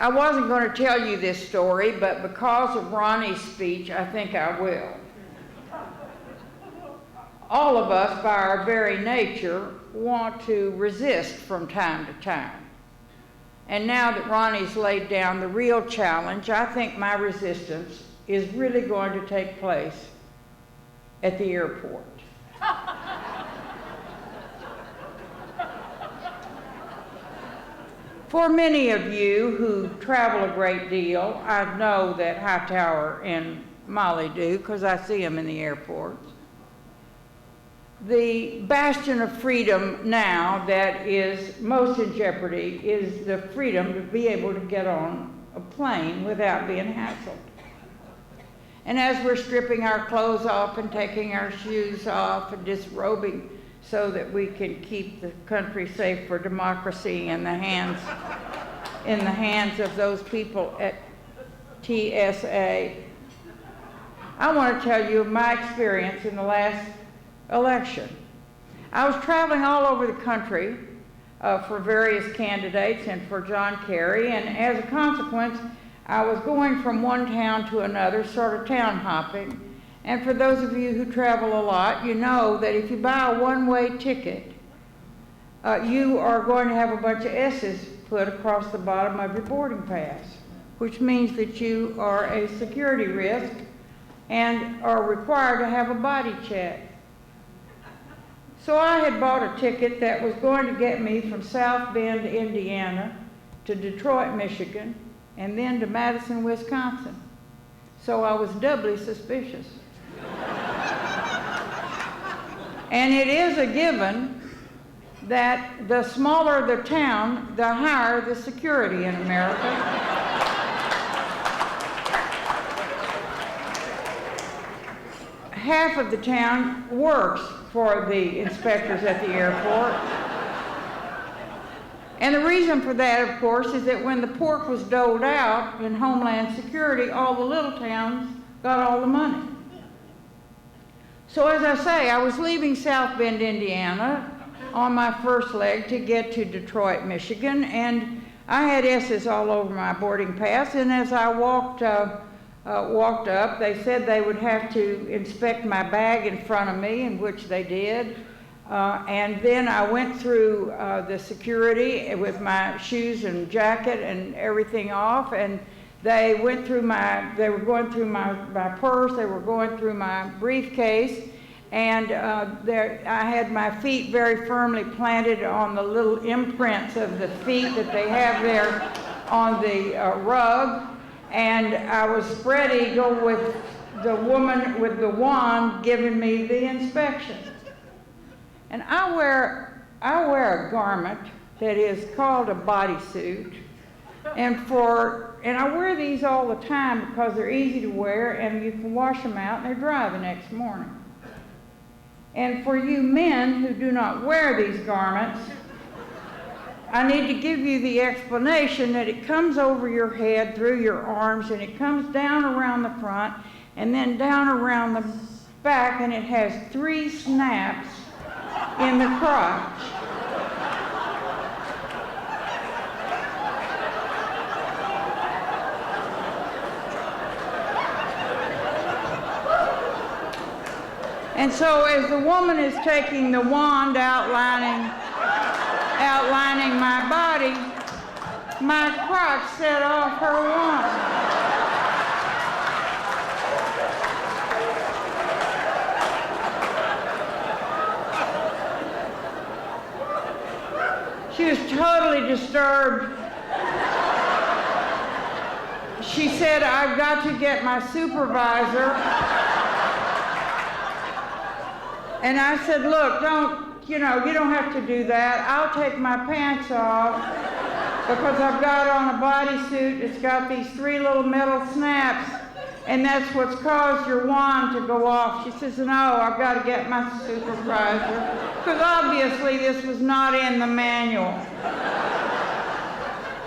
I wasn't going to tell you this story, but because of Ronnie's speech, I think I will. All of us, by our very nature, want to resist from time to time. And now that Ronnie's laid down the real challenge, I think my resistance is really going to take place at the airport. For many of you who travel a great deal, I know that Hightower and Molly do, because I see them in the airports. The bastion of freedom now that is most in jeopardy is the freedom to be able to get on a plane without being hassled. And as we're stripping our clothes off and taking our shoes off and disrobing so that we can keep the country safe for democracy in the hands of those people at TSA, I want to tell you my experience in the last election. I was traveling all over the country for various candidates and for John Kerry, and as a consequence, I was going from one town to another, sort of town hopping. And for those of you who travel a lot, you know that if you buy a one-way ticket, you are going to have a bunch of S's put across the bottom of your boarding pass, which means that you are a security risk and are required to have a body check. So I had bought a ticket that was going to get me from South Bend, Indiana, to Detroit, Michigan, and then to Madison, Wisconsin. So I was doubly suspicious. And it is a given that the smaller the town, the higher the security in America. Half of the town works for the inspectors at the airport. And the reason for that, of course, is that when the pork was doled out in Homeland Security, all the little towns got all the money. So as I say, I was leaving South Bend, Indiana on my first leg to get to Detroit, Michigan, and I had S's all over my boarding pass, and as I walked up, they said they would have to inspect my bag in front of me, in which they did. And then I went through the security with my shoes and jacket and everything off, and they were going through my purse, they were going through my briefcase, and I had my feet very firmly planted on the little imprints of the feet that they have there on the rug, and I was spread eagle with the woman with the wand giving me the inspection. And I wear a garment that is called a bodysuit, and I wear these all the time because they're easy to wear and you can wash them out and they're dry the next morning. And for you men who do not wear these garments, I need to give you the explanation that it comes over your head, through your arms, and it comes down around the front and then down around the back, and it has 3 snaps in the crotch. And so as the woman is taking the wand outlining my body, my crotch set off her wand. She was totally disturbed. She said, "I've got to get my supervisor." And I said, "Look, you don't have to do that. I'll take my pants off because I've got on a bodysuit. It's got these 3 little metal snaps, and that's what's caused your wand to go off." She says, "No, I've got to get my supervisor," because obviously this was not in the manual.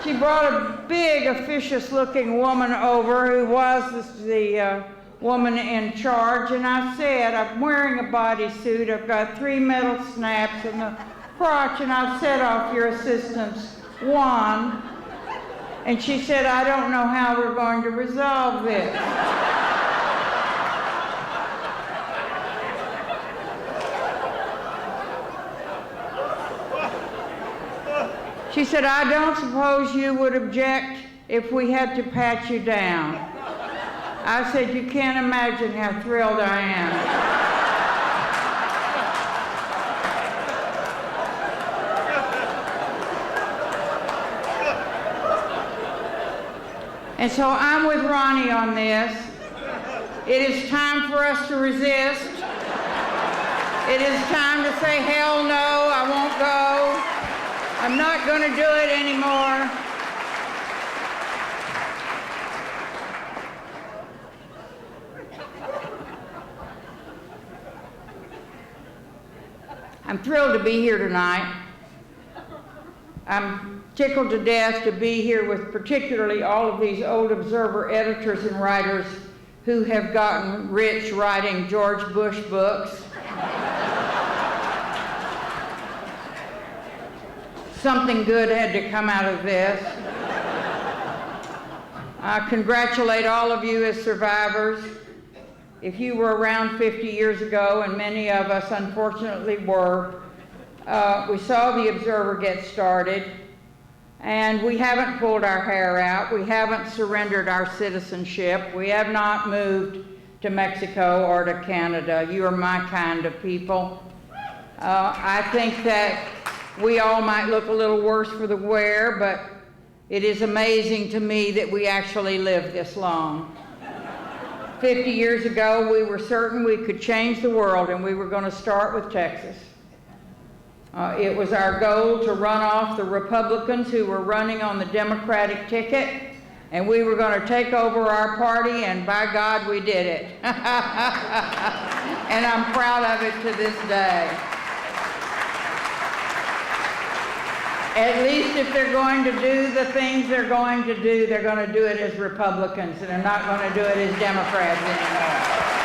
She brought a big, officious-looking woman over who was the woman in charge, and I said, "I'm wearing a bodysuit, I've got 3 metal snaps in the crotch, and I've set off your assistant's wand." And she said, I don't know how we're going to resolve this. She said, I don't suppose you would object if we had to pat you down. I said, you can't imagine how thrilled I am. And so I'm with Ronnie on this. It is time for us to resist. It is time to say, hell no, I won't go. I'm not going to do it anymore. I'm thrilled to be here tonight. I'm tickled to death to be here with particularly all of these old Observer editors and writers who have gotten rich writing George Bush books. Something good had to come out of this. I congratulate all of you as survivors. If you were around 50 years ago, and many of us unfortunately were, we saw the Observer get started, and we haven't pulled our hair out. We haven't surrendered our citizenship. We have not moved to Mexico or to Canada. You are my kind of people. I think that we all might look a little worse for the wear, but it is amazing to me that we actually lived this long. 50 years ago, we were certain we could change the world, and we were going to start with Texas. It was our goal to run off the Republicans who were running on the Democratic ticket, and we were going to take over our party, and by God, we did it. And I'm proud of it to this day. At least if they're going to do the things they're going to do, they're going to do it as Republicans, and they're not going to do it as Democrats anymore.